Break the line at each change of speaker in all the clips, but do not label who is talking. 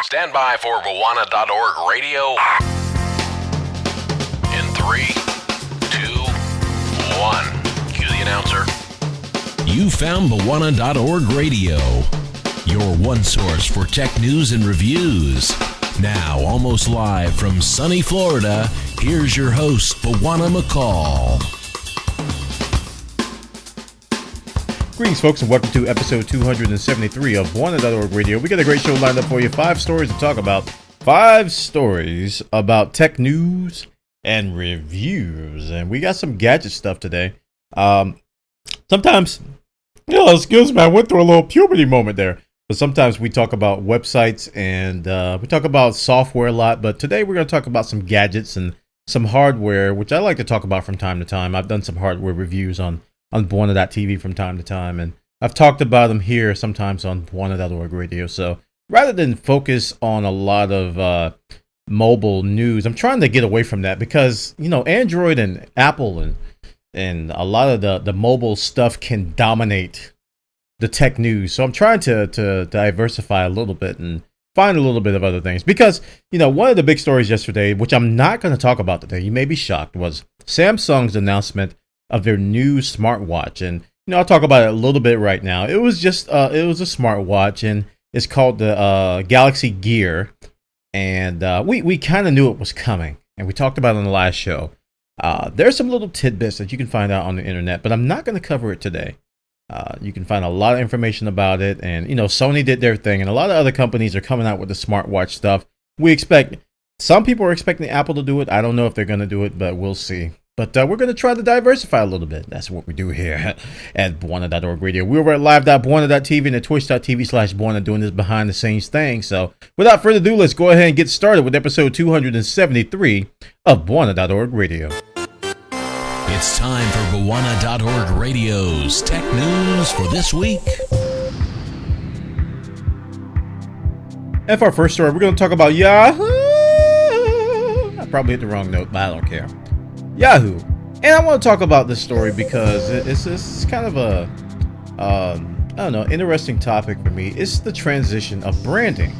Stand by for Bwana.org radio. In 3, 2, 1. Cue the announcer.
You found Bwana.org radio, your one source for tech news and reviews. Now, almost live from sunny Florida, here's your host, Bwana McCall.
Greetings, folks, and welcome to episode 273 of Bwana.org radio. We got a great show lined up for you. 5 stories to talk about. 5 stories about tech news and reviews. And we got some gadget stuff today. Sometimes, excuse me, I went through a little puberty moment there. But sometimes we talk about websites and we talk about software a lot. But today we're going to talk about some gadgets and some hardware, which I like to talk about from time to time. I've done some hardware reviews on Bwana.tv from time to time, and I've talked about them here sometimes on Bwana.org radio. So rather than focus on a lot of mobile news, I'm trying to get away from that because, Android and Apple and a lot of the mobile stuff can dominate the tech news. So I'm trying to diversify a little bit and find a little bit of other things because, one of the big stories yesterday, which I'm not going to talk about today, you may be shocked, was Samsung's announcement of their new smartwatch. And, I'll talk about it a little bit right now. It was just, it was a smartwatch, and it's called the Galaxy Gear. And we kind of knew it was coming, and we talked about it on the last show. There's some little tidbits that you can find out on the internet, but I'm not going to cover it today. You can find a lot of information about it, and, Sony did their thing, and a lot of other companies are coming out with the smartwatch stuff. Some people are expecting Apple to do it. I don't know if they're going to do it, but we'll see. But we're going to try to diversify a little bit. That's what we do here at Bwana.org radio. We're over at live.bwana.tv and at twitch.tv/Bwana doing this behind the scenes thing. So without further ado, let's go ahead and get started with episode 273 of Bwana.org radio.
It's time for Bwana.org radio's tech news for this week.
And for our first story, we're going to talk about Yahoo. I probably hit the wrong note, but I don't care. Yahoo. And I want to talk about this story because it's kind of a interesting topic for me. It's the transition of branding.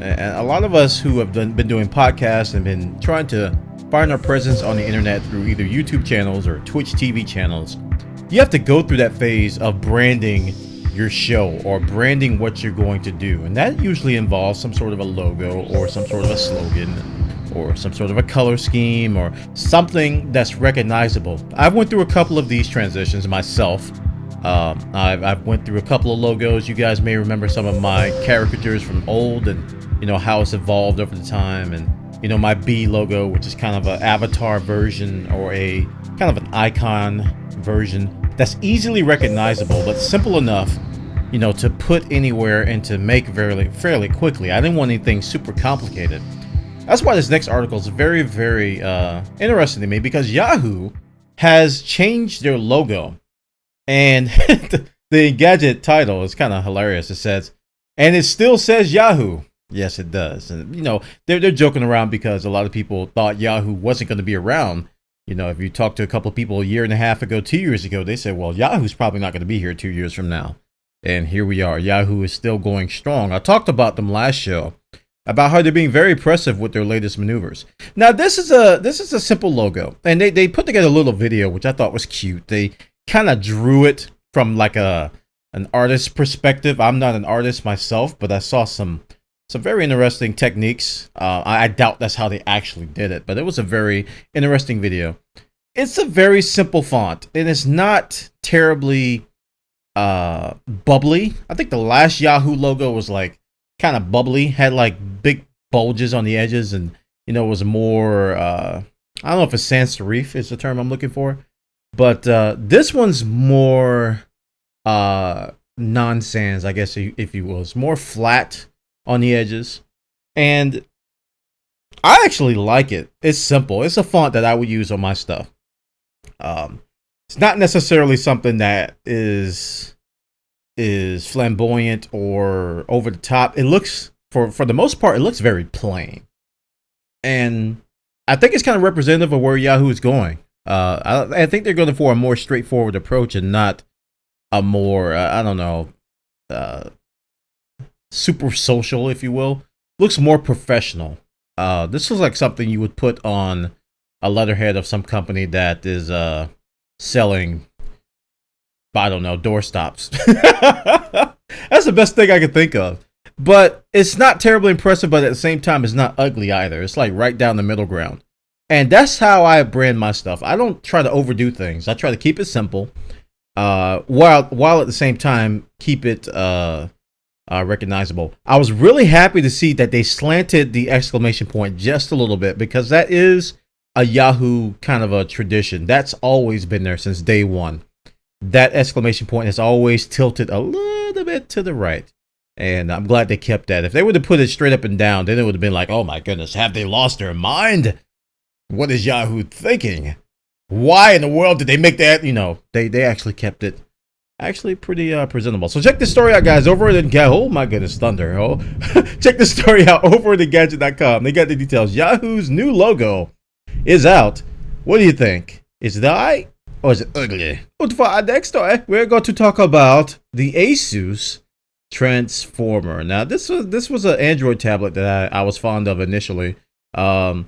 And a lot of us who have been doing podcasts and been trying to find our presence on the internet through either YouTube channels or Twitch TV channels, you have to go through that phase of branding your show or branding what you're going to do. And that usually involves some sort of a logo or some sort of a slogan or some sort of a color scheme or something that's recognizable. I've went through a couple of these transitions myself. I've went through a couple of logos. You guys may remember some of my caricatures from old and how it's evolved over the time, and my B logo, which is kind of an avatar version or a kind of an icon version that's easily recognizable but simple enough to put anywhere and to make fairly quickly. I didn't want anything super complicated. That's why this next article is very, very interesting to me, because Yahoo has changed their logo. And the gadget title is kind of hilarious. It says, and it still says Yahoo. Yes, it does. And, they're joking around because a lot of people thought Yahoo wasn't going to be around. If you talk to a couple of people a year and a half ago, 2 years ago, they said, well, Yahoo's probably not going to be here 2 years from now. And here we are. Yahoo is still going strong. I talked about them last show, about how they're being very impressive with their latest maneuvers. Now, this is a simple logo, and they put together a little video, which I thought was cute. They kind of drew it from like an artist's perspective. I'm not an artist myself, but I saw some very interesting techniques. I doubt that's how they actually did it, but it was a very interesting video. It's a very simple font, and it's not terribly bubbly. I think the last Yahoo logo was like kind of bubbly, had like big bulges on the edges, and it was more I don't know if it's sans serif is the term I'm looking for, but this one's more non-sans, I guess, if you will. It's more flat on the edges, and I actually like it. It's simple. It's a font that I would use on my stuff. It's not necessarily something that is flamboyant or over the top. It looks, for the most part, it looks very plain, and I think it's kind of representative of where Yahoo is going. I think they're going for a more straightforward approach and not a more super social, if you will, looks more professional. This looks like something you would put on a letterhead of some company that is selling, I don't know, doorstops. That's the best thing I could think of. But it's not terribly impressive, but at the same time, it's not ugly either. It's like right down the middle ground. And that's how I brand my stuff. I don't try to overdo things. I try to keep it simple, while at the same time keep it recognizable. I was really happy to see that they slanted the exclamation point just a little bit, because that is a Yahoo kind of a tradition. That's always been there since day one. That exclamation point has always tilted a little bit to the right. And I'm glad they kept that. If they would have put it straight up and down, then it would have been like, oh my goodness, have they lost their mind? What is Yahoo thinking? Why in the world did they make that? You know, they actually kept it actually pretty presentable. So check this story out, guys, over at oh my goodness, thunder. Oh, check this story out over at Engadget.com. They got the details. Yahoo's new logo is out. What do you think? Is it alright or is it ugly? But for our next story, we're going to talk about the ASUS Transformer. Now, this was an Android tablet that I was fond of initially, and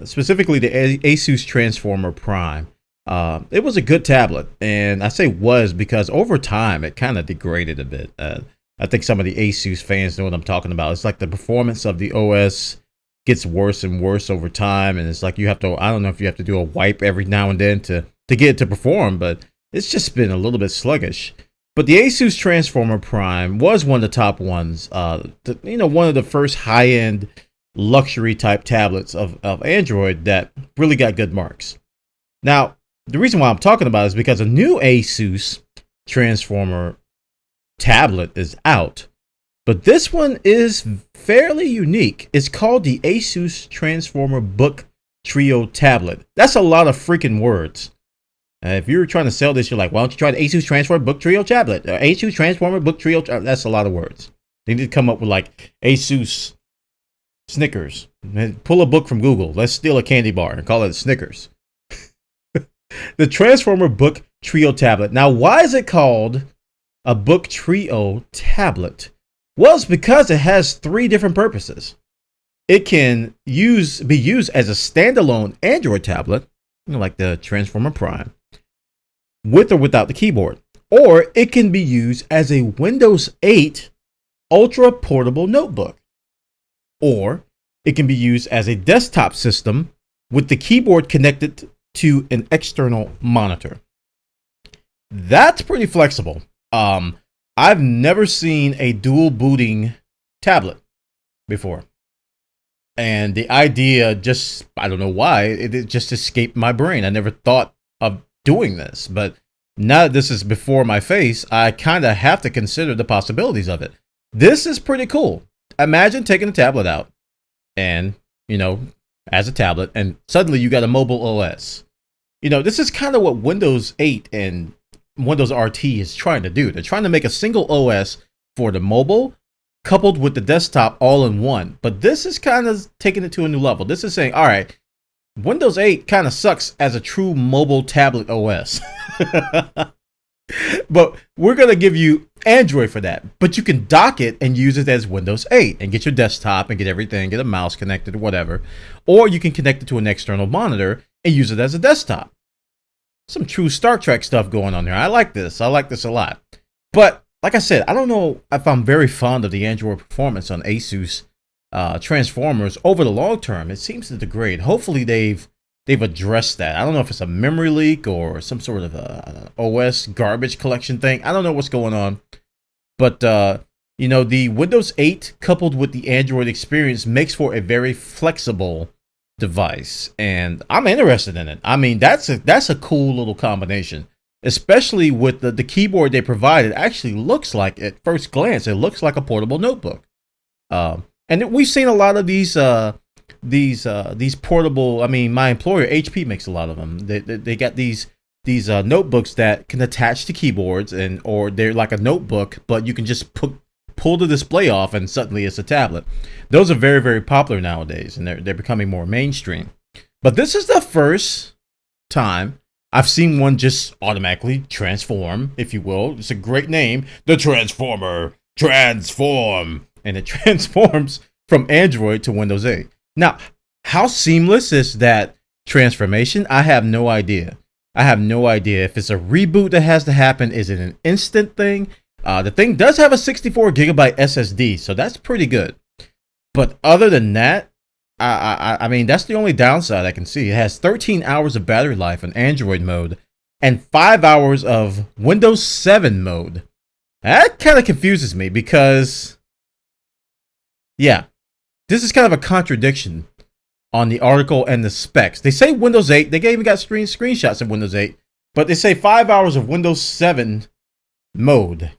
specifically the ASUS Transformer Prime. It was a good tablet, and I say was because over time it kind of degraded a bit. I think some of the ASUS fans know what I'm talking about. It's like the performance of the OS gets worse and worse over time, and it's like you have to, I don't know if you have to do a wipe every now and then to get it to perform, but it's just been a little bit sluggish. But the ASUS Transformer Prime was one of the top ones, one of the first high-end luxury type tablets of Android that really got good marks. Now, the reason why I'm talking about it is because a new ASUS Transformer tablet is out, but this one is fairly unique. It's called the ASUS Transformer Book Trio Tablet. That's a lot of freaking words. If you're trying to sell this, you're like, why don't you try the ASUS Transformer Book Trio Tablet? ASUS Transformer Book Trio. That's a lot of words. They need to come up with like ASUS Snickers. Pull a book from Google. Let's steal a candy bar and call it Snickers. The Transformer Book Trio Tablet. Now, why is it called a Book Trio Tablet? Well, it's because it has three different purposes. It can be used as a standalone Android tablet, like the Transformer Prime, with or without the keyboard. Or it can be used as a Windows 8 ultra portable notebook. Or it can be used as a desktop system with the keyboard connected to an external monitor. That's pretty flexible. I've never seen a dual booting tablet before. And the idea just, I don't know why, it just escaped my brain. I never thought of doing this, but now that this is before my face, I kind of have to consider the possibilities of it. This is pretty cool. Imagine taking a tablet out and, as a tablet, and suddenly you got a mobile OS. This is kind of what Windows 8 and Windows RT is trying to do. They're trying to make a single OS for the mobile coupled with the desktop all in one. But this is kind of taking it to a new level. This is saying, all right, Windows 8 kind of sucks as a true mobile tablet OS. But we're going to give you Android for that. But you can dock it and use it as Windows 8 and get your desktop and get everything, get a mouse connected or whatever. Or you can connect it to an external monitor and use it as a desktop. Some true Star Trek stuff going on here. I like this. I like this a lot. But like I said, I don't know if I'm very fond of the Android performance on ASUS Transformers over the long term. It seems to degrade. Hopefully they've addressed that. I don't know if it's a memory leak or some sort of OS garbage collection thing. I don't know what's going on. But the Windows 8 coupled with the Android experience makes for a very flexible device, and I'm interested in it. I mean, that's a cool little combination, especially with the keyboard they provided. Actually looks like, at first glance, it looks like a portable notebook. And we've seen a lot of these portable. I mean, my employer HP makes a lot of them. They got these notebooks that can attach to keyboards, or they're like a notebook, but you can just pull the display off and suddenly it's a tablet. Those are very, very popular nowadays, and they're becoming more mainstream. But this is the first time I've seen one just automatically transform, if you will. It's a great name, the Transformer Transform. and it transforms from Android to Windows 8. Now, how seamless is that transformation? I have no idea. I have no idea if it's a reboot that has to happen. Is it an instant thing? The thing does have a 64 gigabyte SSD, so that's pretty good. But other than that, I mean, that's the only downside I can see. It has 13 hours of battery life in Android mode and 5 hours of Windows 7 mode. That kind of confuses me because, yeah, this is kind of a contradiction on the article and the specs. They say Windows 8. They even got screenshots of Windows 8, but they say 5 hours of Windows 7 mode.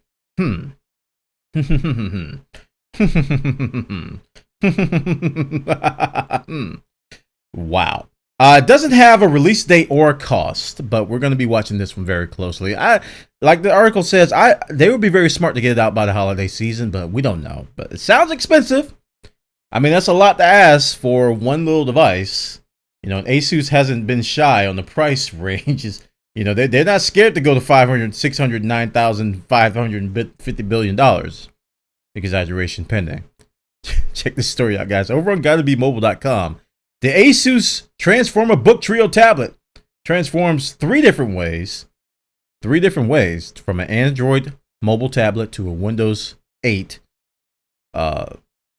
Wow. It doesn't have a release date or a cost, but we're going to be watching this one very closely. Like the article says, they would be very smart to get it out by the holiday season, but we don't know. But it sounds expensive. I mean, that's a lot to ask for one little device. You know, ASUS hasn't been shy on the price ranges. You know, they're not scared to go to $609,550 billion. Exaggeration pending. Check this story out, guys. Over on GottaBeMobile.com. The ASUS Transformer Book Trio tablet transforms three different ways from an Android mobile tablet to a Windows 8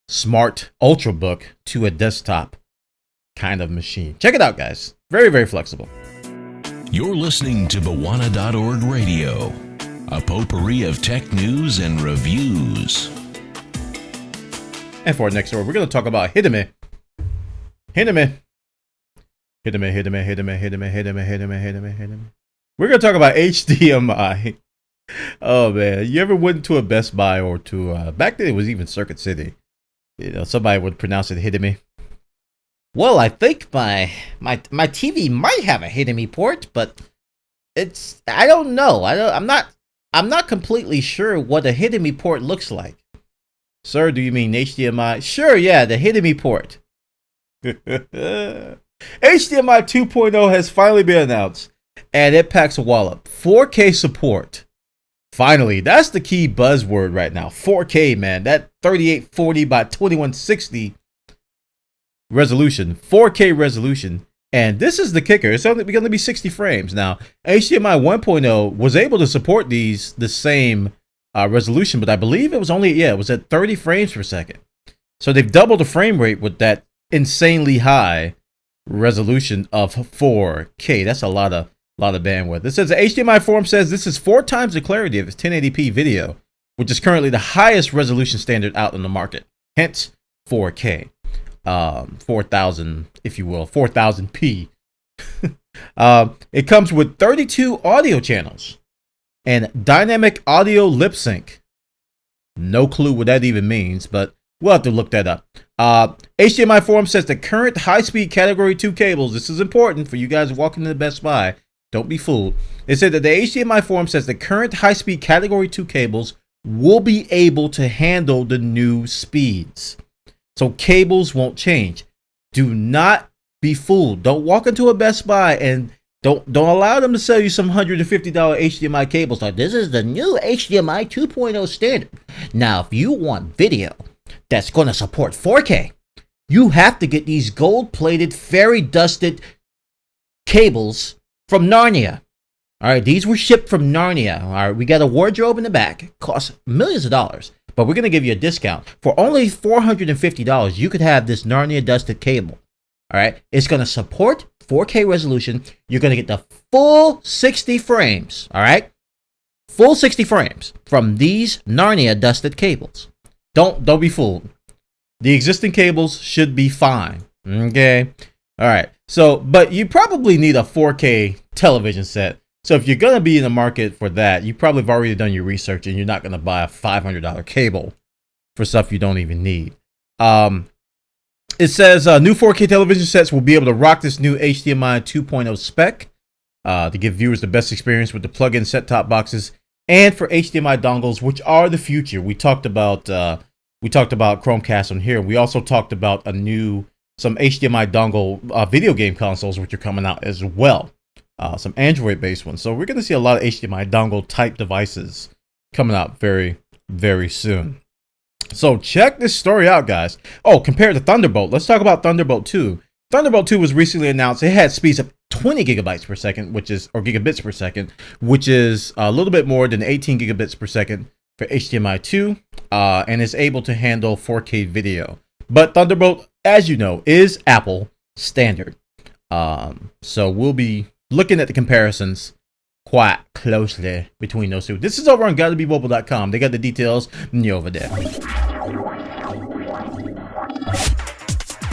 smart Ultrabook to a desktop kind of machine. Check it out, guys. Very, very flexible.
You're listening to Bawana.org Radio, a potpourri of tech news and reviews.
And for our next story, we're going to talk about Hideme. We're going to talk about HDMI. Oh man, you ever went to a Best Buy or to back then it was even Circuit City? You know, somebody would pronounce it Hideme.
Well, I think my TV might have a HDMI port, but I don't know. I'm not completely sure what a HDMI port looks like.
Sir, do you mean HDMI? Sure, yeah, the HDMI port. HDMI 2.0 has finally been announced, and it packs a wallop. 4K support. Finally, that's the key buzzword right now. 4K, man. That 3840 by 2160 resolution. 4K resolution. And this is the kicker. It's only going to be 60 frames. Now, HDMI 1.0 was able to support the same resolution, but I believe it was at 30 frames per second. So they've doubled the frame rate with that insanely high resolution of 4K. That's a lot of bandwidth. It says the HDMI forum says this is 4 times the clarity of 1080p video, which is currently the highest resolution standard out in the market. Hence 4K, 4000, if you will, 4000p. It comes with 32 audio channels and dynamic audio lip sync. No clue what that even means, but we'll have to look that up. HDMI forum says the current high-speed Category 2 cables, this is important for you guys walking into Best Buy, don't be fooled. It said that the HDMI forum says the current high-speed Category 2 cables will be able to handle the new speeds. So cables won't change. Do not be fooled. Don't walk into a Best Buy and don't allow them to sell you some $150 HDMI cables like this is the new HDMI 2.0 standard. Now, if you want video that's going to support 4K, you have to get these gold-plated, fairy-dusted cables from Narnia. All right, these were shipped from Narnia. All right, we got a wardrobe in the back. It costs millions of dollars, but we're going to give you a discount. For only $450, you could have this Narnia-dusted cable. All right, it's going to support 4K resolution. You're going to get the full 60 frames. All right, full 60 frames from these Narnia-dusted cables. Don't be fooled. The existing cables should be fine. Okay. All right. So, but you probably need a 4K television set. So if you're going to be in the market for that, you probably have already done your research and you're not going to buy a $500 cable for stuff you don't even need. It says new 4K television sets will be able to rock this new HDMI 2.0 spec to give viewers the best experience with the plug-in set-top boxes and for HDMI dongles, which are the future. We talked about Chromecast on here. We also talked about some HDMI dongle video game consoles, which are coming out as well. Some Android-based ones. So we're going to see a lot of HDMI dongle type devices coming out very, very soon. So check this story out, guys. Oh, compared to Thunderbolt, let's talk about Thunderbolt 2. Thunderbolt 2 was recently announced. It had speeds of 20 gigabytes per second, or gigabits per second, which is a little bit more than 18 gigabits per second for HDMI 2, and is able to handle 4K video. But Thunderbolt, as you know, is Apple standard. So we'll be looking at the comparisons quite closely between those two. This is over on GottaBeMobile.com. They got the details over there.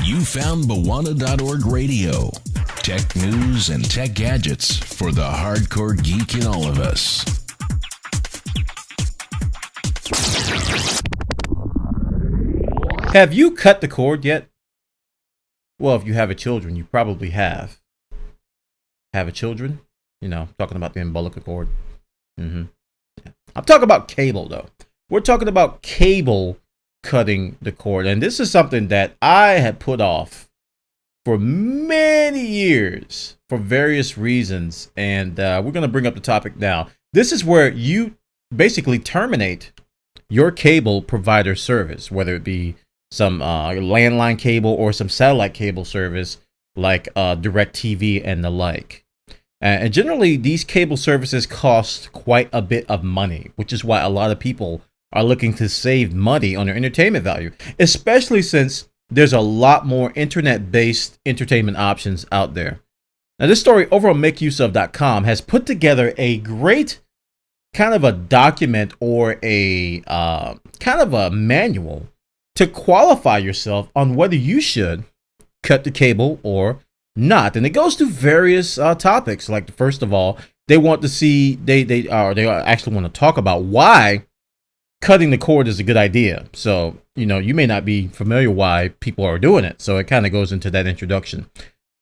You found Bawana.org Radio. Tech news and tech gadgets for the hardcore geek in all of us.
Have you cut the cord yet? Well, if you have a children, you probably have. Have a children? Talking about the umbilical cord. Yeah. I'm talking about cable, though. We're talking about cable cutting the cord. And this is something that I had put off for many years for various reasons. And we're going to bring up the topic now. This is where you basically terminate your cable provider service, whether it be some landline cable or some satellite cable service like DirecTV and the like. And generally, these cable services cost quite a bit of money, which is why a lot of people are looking to save money on their entertainment value, especially since there's a lot more internet-based entertainment options out there. Now, this story over on MakeUseOf.com has put together a great kind of a document or a kind of a manual to qualify yourself on whether you should cut the cable or not. And it goes through various topics. Like, first of all, they want to see, they actually want to talk about why cutting the cord is a good idea. So, you may not be familiar why people are doing it. So it kind of goes into that introduction.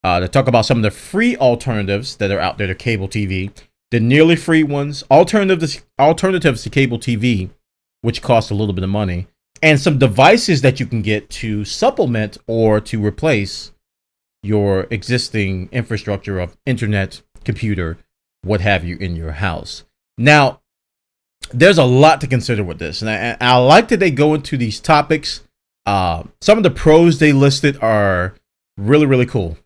They talk about some of the free alternatives that are out there to cable TV, the nearly free ones, alternatives to cable TV, which cost a little bit of money, and some devices that you can get to supplement or to replace your existing infrastructure of internet, computer, what have you in your house. Now, there's a lot to consider with this, and I like that they go into these topics. Some of the pros they listed are really, really cool.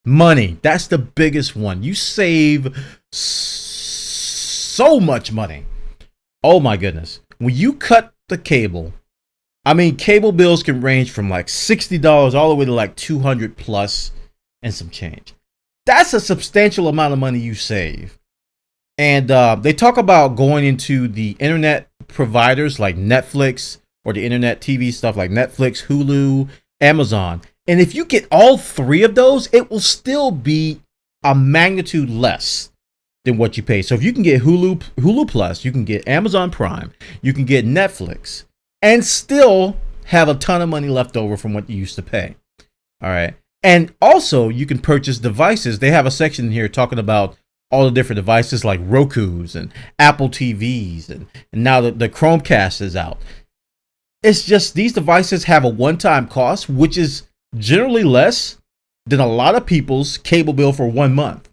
Money, that's the biggest one. You save so much money. Oh my goodness. When you cut the cable, cable bills can range from like $60 all the way to like $200 plus and some change. That's a substantial amount of money you save. And they talk about going into the internet providers like Netflix or the internet TV stuff like Netflix, Hulu, Amazon. And if you get all three of those, it will still be a magnitude less than what you pay. So if you can get Hulu Plus, you can get Amazon Prime, you can get Netflix, and still have a ton of money left over from what you used to pay. All right. And also, you can purchase devices. They have a section here talking about all the different devices like Roku's and Apple TVs. And now the Chromecast is out. It's just these devices have a one-time cost, which is generally less than a lot of people's cable bill for 1 month.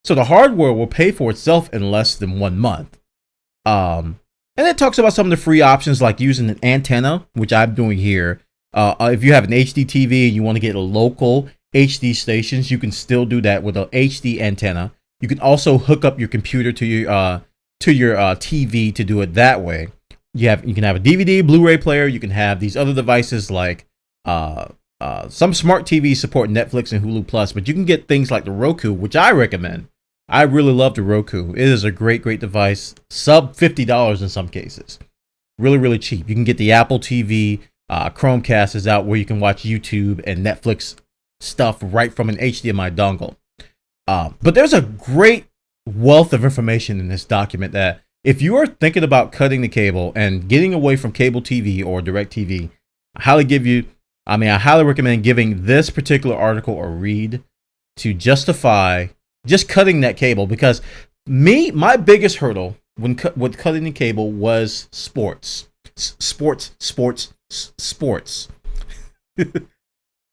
So the hardware will pay for itself in less than 1 month. And it talks about some of the free options like using an antenna, which I'm doing here. If you have an HD TV and you want to get a local HD stations, you can still do that with an HD antenna. You can also hook up your computer to your TV to do it that way. You can have a DVD, Blu-ray player. You can have these other devices like some smart TVs support Netflix and Hulu Plus, but you can get things like the Roku, which I recommend. I really love the Roku. It is a great, great device. Sub $50 in some cases. Really, really cheap. You can get the Apple TV. Chromecast is out where you can watch YouTube and Netflix stuff right from an HDMI dongle. But there's a great wealth of information in this document that if you are thinking about cutting the cable and getting away from cable TV or DirecTV, I highly recommend giving this particular article a read to justify just cutting that cable, because my biggest hurdle with cutting the cable was sports.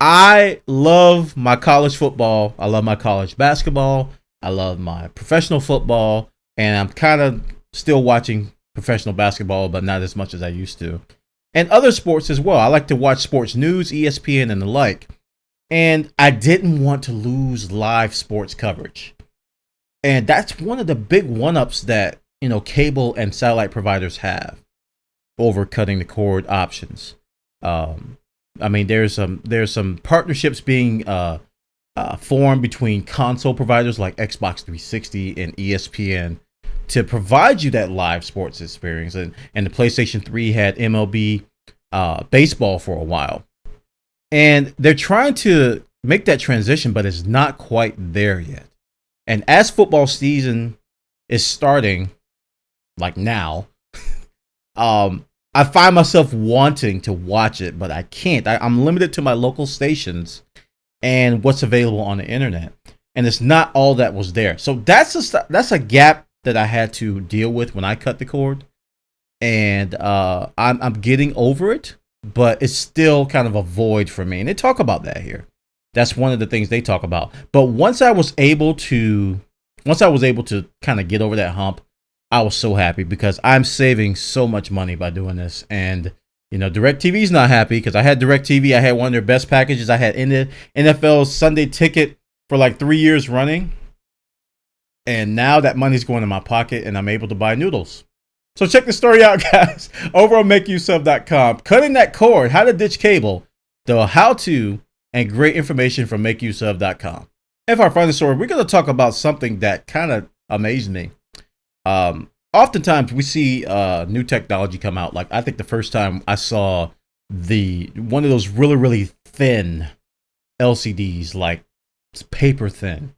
I love my college football. I love my college basketball. I love my professional football. And I'm kind of still watching professional basketball, but not as much as I used to. and other sports as well. I like to watch sports news, ESPN, and the like. And I didn't want to lose live sports coverage. And that's one of the big one-ups that, cable and satellite providers have over cutting the cord options. There's some partnerships being formed between console providers like Xbox 360 and ESPN to provide you that live sports experience. And the PlayStation 3 had MLB baseball for a while. And they're trying to make that transition, but it's not quite there yet. And as football season is starting, like now, I find myself wanting to watch it, but I can't. I'm limited to my local stations and what's available on the internet. And it's not all that was there. So that's a gap that I had to deal with when I cut the cord. And I'm getting over it, but it's still kind of a void for me. And they talk about that here. That's one of the things they talk about. But once I was able to kind of get over that hump, I was so happy because I'm saving so much money by doing this. And, DirecTV's not happy because I had DirecTV. I had one of their best packages. I had NFL's Sunday ticket for like 3 years running. And now that money's going in my pocket and I'm able to buy noodles. So check the story out, guys, over on makeuseof.com. Cutting that cord, how to ditch cable, the how-to, and great information from makeuseof.com. And for our final story, we're going to talk about something that kind of amazed me. Oftentimes we see new technology come out. Like I think the first time I saw one of those really, really thin LCDs, like paper thin,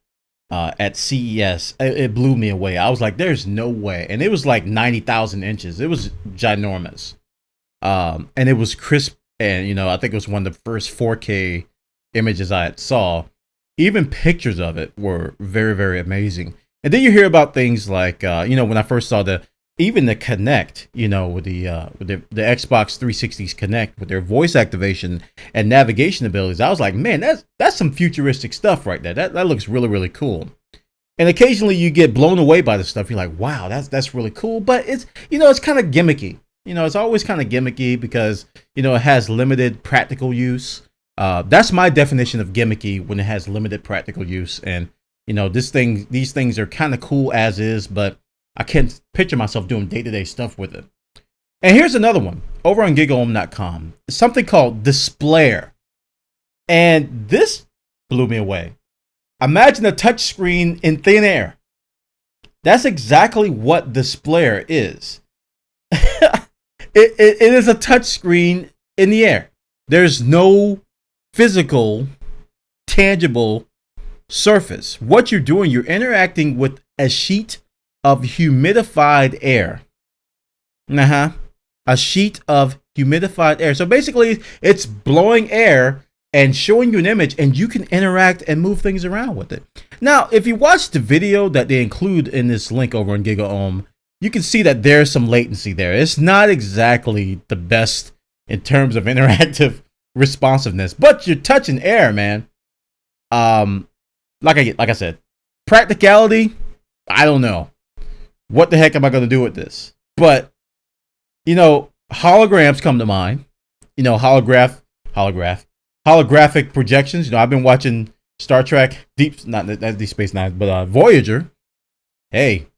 at CES, it blew me away. I was like, there's no way. And it was like 90,000 inches. It was ginormous. And it was crisp. And, I think it was one of the first 4K images I saw. Even pictures of it were very, very amazing. And then you hear about things like, when I first saw the Kinect, with the Xbox 360's Kinect with their voice activation and navigation abilities, I was like, man, that's some futuristic stuff right there. That looks really, really cool. And occasionally you get blown away by the stuff. You're like, wow, that's really cool. But it's kind of gimmicky. It's always kind of gimmicky because, it has limited practical use. That's my definition of gimmicky, when it has limited practical use. And, these things are kind of cool as is, but I can't picture myself doing day-to-day stuff with it. And here's another one over on gigaohm.com. It's something called Displair. And this blew me away. Imagine a touchscreen in thin air. That's exactly what Displair is. It is a touchscreen in the air. There's no physical, tangible surface. What you're doing, you're interacting with a sheet of humidified air. A sheet of humidified air. So basically, it's blowing air and showing you an image, and you can interact and move things around with it. Now, if you watch the video that they include in this link over on GigaOhm, you can see that there's some latency there. It's not exactly the best in terms of interactive responsiveness, but you're touching air, man. Like I said, practicality, I don't know. What the heck am I going to do with this? But, holograms come to mind. Holographic projections. I've been watching Star Trek, Deep Space Nine, but Voyager. Hey,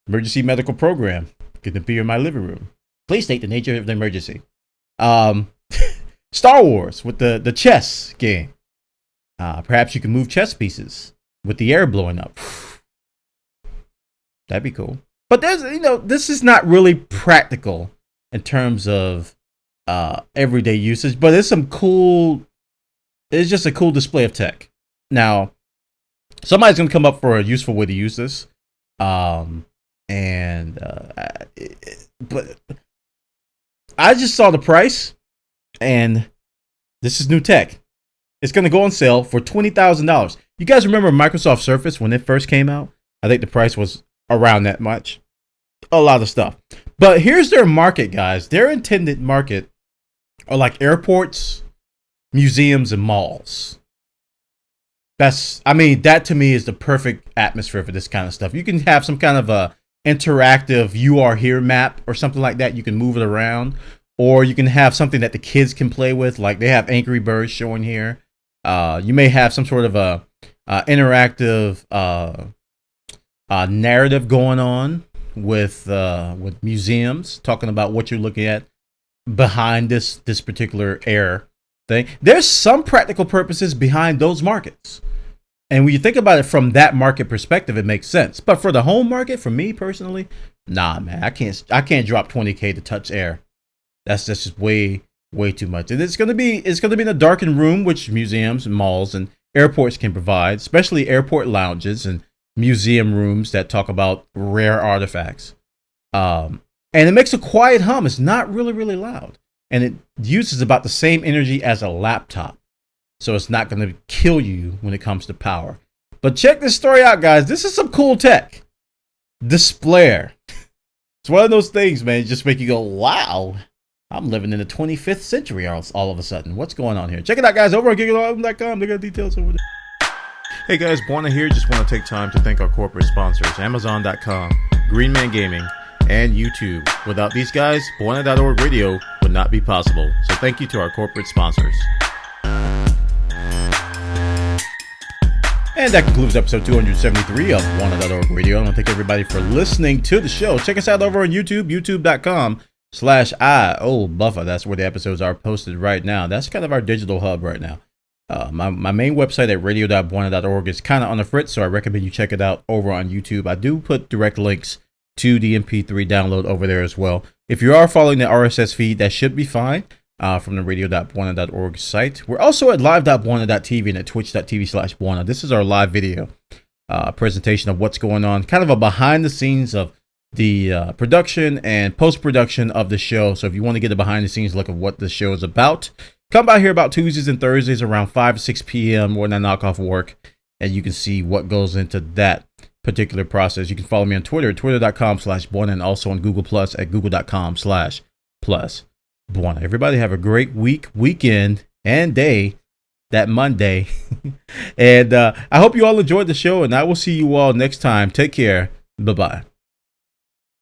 emergency medical program can appear in my living room. Please state the nature of the emergency. Star Wars with the chess game. Perhaps you can move chess pieces with the air blowing up. That'd be cool. But there's, this is not really practical in terms of everyday usage, but it's just a cool display of tech. Now, somebody's going to come up for a useful way to use this. But I just saw the price, and this is new tech. It's going to go on sale for $20,000. You guys remember Microsoft Surface when it first came out? I think the price was around that much. A lot of stuff. But here's their market, guys. Their intended market are like airports, museums, and malls. That to me is the perfect atmosphere for this kind of stuff. You can have some kind of a interactive "You Are Here" map or something like that. You can move it around. or you can have something that the kids can play with, like they have Angry Birds showing here. You may have some sort of a interactive narrative going on with museums, talking about what you're looking at behind this particular air thing. There's some practical purposes behind those markets, and when you think about it from that market perspective, it makes sense. But for the home market, for me personally, nah, man, I can't drop $20K to touch air. That's just way too much. And it's gonna be in a darkened room, which museums and malls and airports can provide, especially airport lounges and museum rooms that talk about rare artifacts. And it makes a quiet hum. It's not really loud, and it uses about the same energy as a laptop, so it's not going to kill you when it comes to power. But check this story out, guys. This is some cool tech. Displair. It's one of those things, man, just make you go, wow, I'm living in the 25th century all of a sudden. What's going on here? Check it out, guys, over on gigalalbum.com. They got details over there. Hey, guys, Buona here. Just want to take time to thank our corporate sponsors, Amazon.com, Greenman Gaming, and YouTube. Without these guys, Buona.org radio would not be possible. So thank you to our corporate sponsors. And that concludes episode 273 of Buona.org radio. I want to thank everybody for listening to the show. Check us out over on YouTube, youtube.com/IOBuffa. That's where the episodes are posted right now. That's kind of our digital hub right now. My main website at radio.buona.org is kind of on the fritz, so I recommend you check it out over on YouTube. I do put direct links to the MP3 download over there as well. If you are following the RSS feed, that should be fine from the radio.buona.org site. We're also at live.buona.tv and at twitch.tv/Buona. This is our live video presentation of what's going on, kind of a behind the scenes of the production and post-production of the show. So if you want to get a behind the scenes look at what the show is about, come by here about Tuesdays and Thursdays around 5 to 6 p.m. when I knock off work, and you can see what goes into that particular process. You can follow me on Twitter at twitter.com/Buona, and also on Google Plus at google.com/+Buona. Everybody have a great weekend, and day, that Monday. And I hope you all enjoyed the show, and I will see you all next time. Take care. Bye-bye.